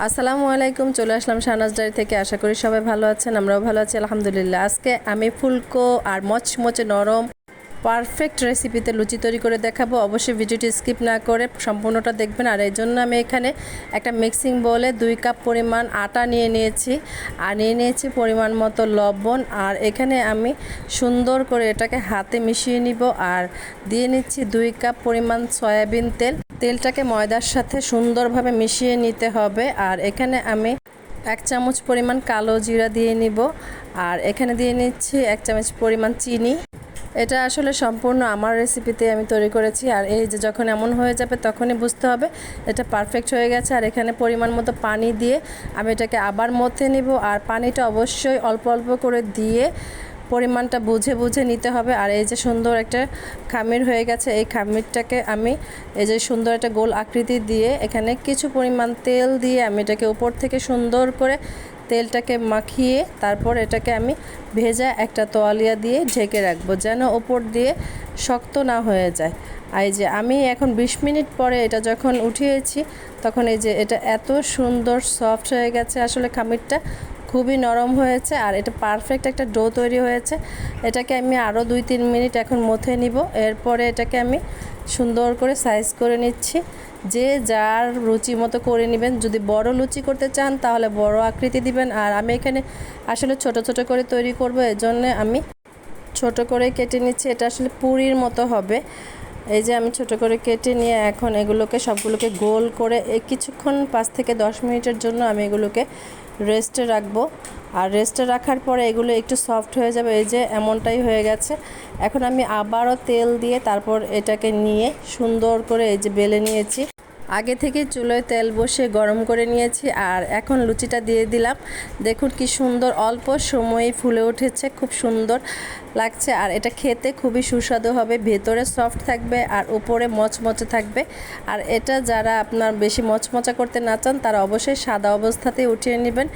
আসসালামু আলাইকুম। চলে আসলাম শাহনাজ ডায়েরি থেকে। আশা করি সবাই ভালো আছেন, আমরাও ভালো আছি আলহামদুলিল্লাহ। আজকে আমি ফুলকো আর মচমচে নরম পারফেক্ট রেসিপিতে লুচি তৈরি করে দেখাবো। অবশ্যই ভিডিওটি স্কিপ না করে সম্পূর্ণটা দেখবেন। আর এই জন্য আমি এখানে একটা মিক্সিং বোলে 2 কাপ পরিমাণ আটা নিয়ে নিয়েছি, আর নিয়ে নিয়েছি পরিমাণ মতো লবণ। আর এখানে আমি সুন্দর করে এটাকে হাতে মিশিয়ে নিব। আর দিয়ে নিচ্ছি 2 কাপ পরিমাণ সয়াবিন তেল। তেলটাকে ময়দার সাথে সুন্দরভাবে মিশিয়ে নিতে হবে। আর এখানে আমি 1 চামচ পরিমাণ কালো জিরা দিয়ে নিব। আর এখানে দিয়ে নিচ্ছি 1 চামচ পরিমাণ চিনি। এটা আসলে সম্পূর্ণ আমার রেসিপিতে আমি তৈরি করেছি। আর এই যে যখন এমন হয়ে যাবে তখনই বুঝতে হবে এটা পারফেক্ট হয়ে গেছে। আর এখানে পরিমাণ মতো পানি দিয়ে আমি এটাকে আবার মথে নিব। আর পানিটা অবশ্যই অল্প অল্প করে দিয়ে পরিমাণটা বুঝে বুঝে নিতে হবে। আর এই যে সুন্দর একটা খামির হয়ে গেছে, এই খামিরটাকে আমি এই যে সুন্দর একটা গোল আকৃতি দিয়ে এখানে কিছু পরিমাণ তেল দিয়ে আমি এটাকে উপর থেকে সুন্দর করে তেলটাকে মাখিয়ে তারপর এটাকে আমি ভেজা একটা তোয়ালিয়া দিয়ে ঢেকে রাখবো, যেন উপর দিয়ে শক্ত না হয়ে যায়। এই যে আমি এখন 20 মিনিট পরে এটা যখন উঠিয়েছি তখন এই যে এটা এত সুন্দর সফট হয়ে গেছে। আসলে খামিরটা খুবই নরম হয়েছে আর এটা পারফেক্ট একটা ডো তৈরি হয়েছে। এটাকে আমি আরও 2-3 মিনিট এখন মথে নিব। এরপরে এটাকে আমি সুন্দর করে সাইজ করে নিচ্ছি। যে যার রুচি মতো করে নেবেন। যদি বড় লুচি করতে চান তাহলে বড় আকৃতি দিবেন। আর আমি এখানে আসলে ছোট ছোট করে তৈরি করব, এজন্য আমি ছোট করে কেটে নিচ্ছি। এটা আসলে পুরির মতো হবে। এই যে আমি ছোট করে কেটে নিয়ে এখন এগুলোকে সবগুলোকে গোল করে কিছুক্ষণ 5 থেকে 10 মিনিটের জন্য আমি এগুলোকে রেস্টে রাখবো। আর রেস্টে রাখার পরে এগুলো একটু সফট হয়ে যাবে। এই যে এমনটাই হয়ে গেছে। এখন আমি আবারও তেল দিয়ে তারপর এটাকে নিয়ে সুন্দর করে এই যে বেলে নিয়েছি। আগে থেকে চুলোয় তেল বসিয়ে গরম করে নিয়েছি। আর এখন লুচিটা দিয়ে দিলাম। দেখুন কি সুন্দর, অল্প সময়ে ফুলে উঠেছে, খুব সুন্দর লাগছে। আর এটা খেতে খুবই সুস্বাদু হবে, ভেতরে সফট থাকবে আর উপরে মচমচে থাকবে। আর এটা যারা আপনার বেশি মচমচা করতে না চান তারা অবশ্যই সাদা অবস্থাতেই উঠিয়ে নেবেন।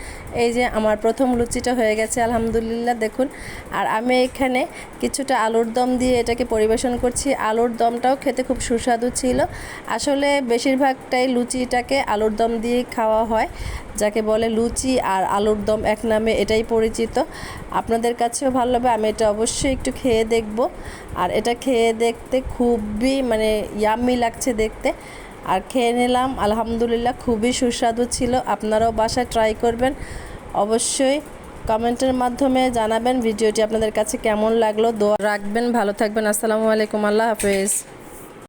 এই যে আমার প্রথম লুচিটা হয়ে গেছে আলহামদুলিল্লাহ, দেখুন। আর আমি এখানে কিছুটা আলুর দম দিয়ে এটাকে পরিবেশন করছি। আলুর দমটাও খেতে খুব সুস্বাদু ছিল। আসলে বেশিরভাগটাই লুচিটাকে আলুর দম দিয়ে খাওয়া হয়, যাকে বলে লুচি আর আলুর দম এক নামে, এটাই পরিচিত। আপনাদের কাছেও ভালো লাগবে, আমি এটা অবশ্যই একটু খেয়ে দেখব। আর এটা খেয়ে দেখতে খুবই ইয়াম্মি লাগছে দেখতে। আর খেয়ে নিলাম আলহামদুলিল্লাহ, খুবই সুস্বাদু ছিল। আপনারাও বাসায় ট্রাই করবেন। অবশ্যই কমেন্টের মাধ্যমে জানাবেন ভিডিওটি আপনাদের কাছে কেমন লাগলো। দোয়া রাখবেন, ভালো থাকবেন। আসসালামু আলাইকুম, আল্লাহ হাফেজ।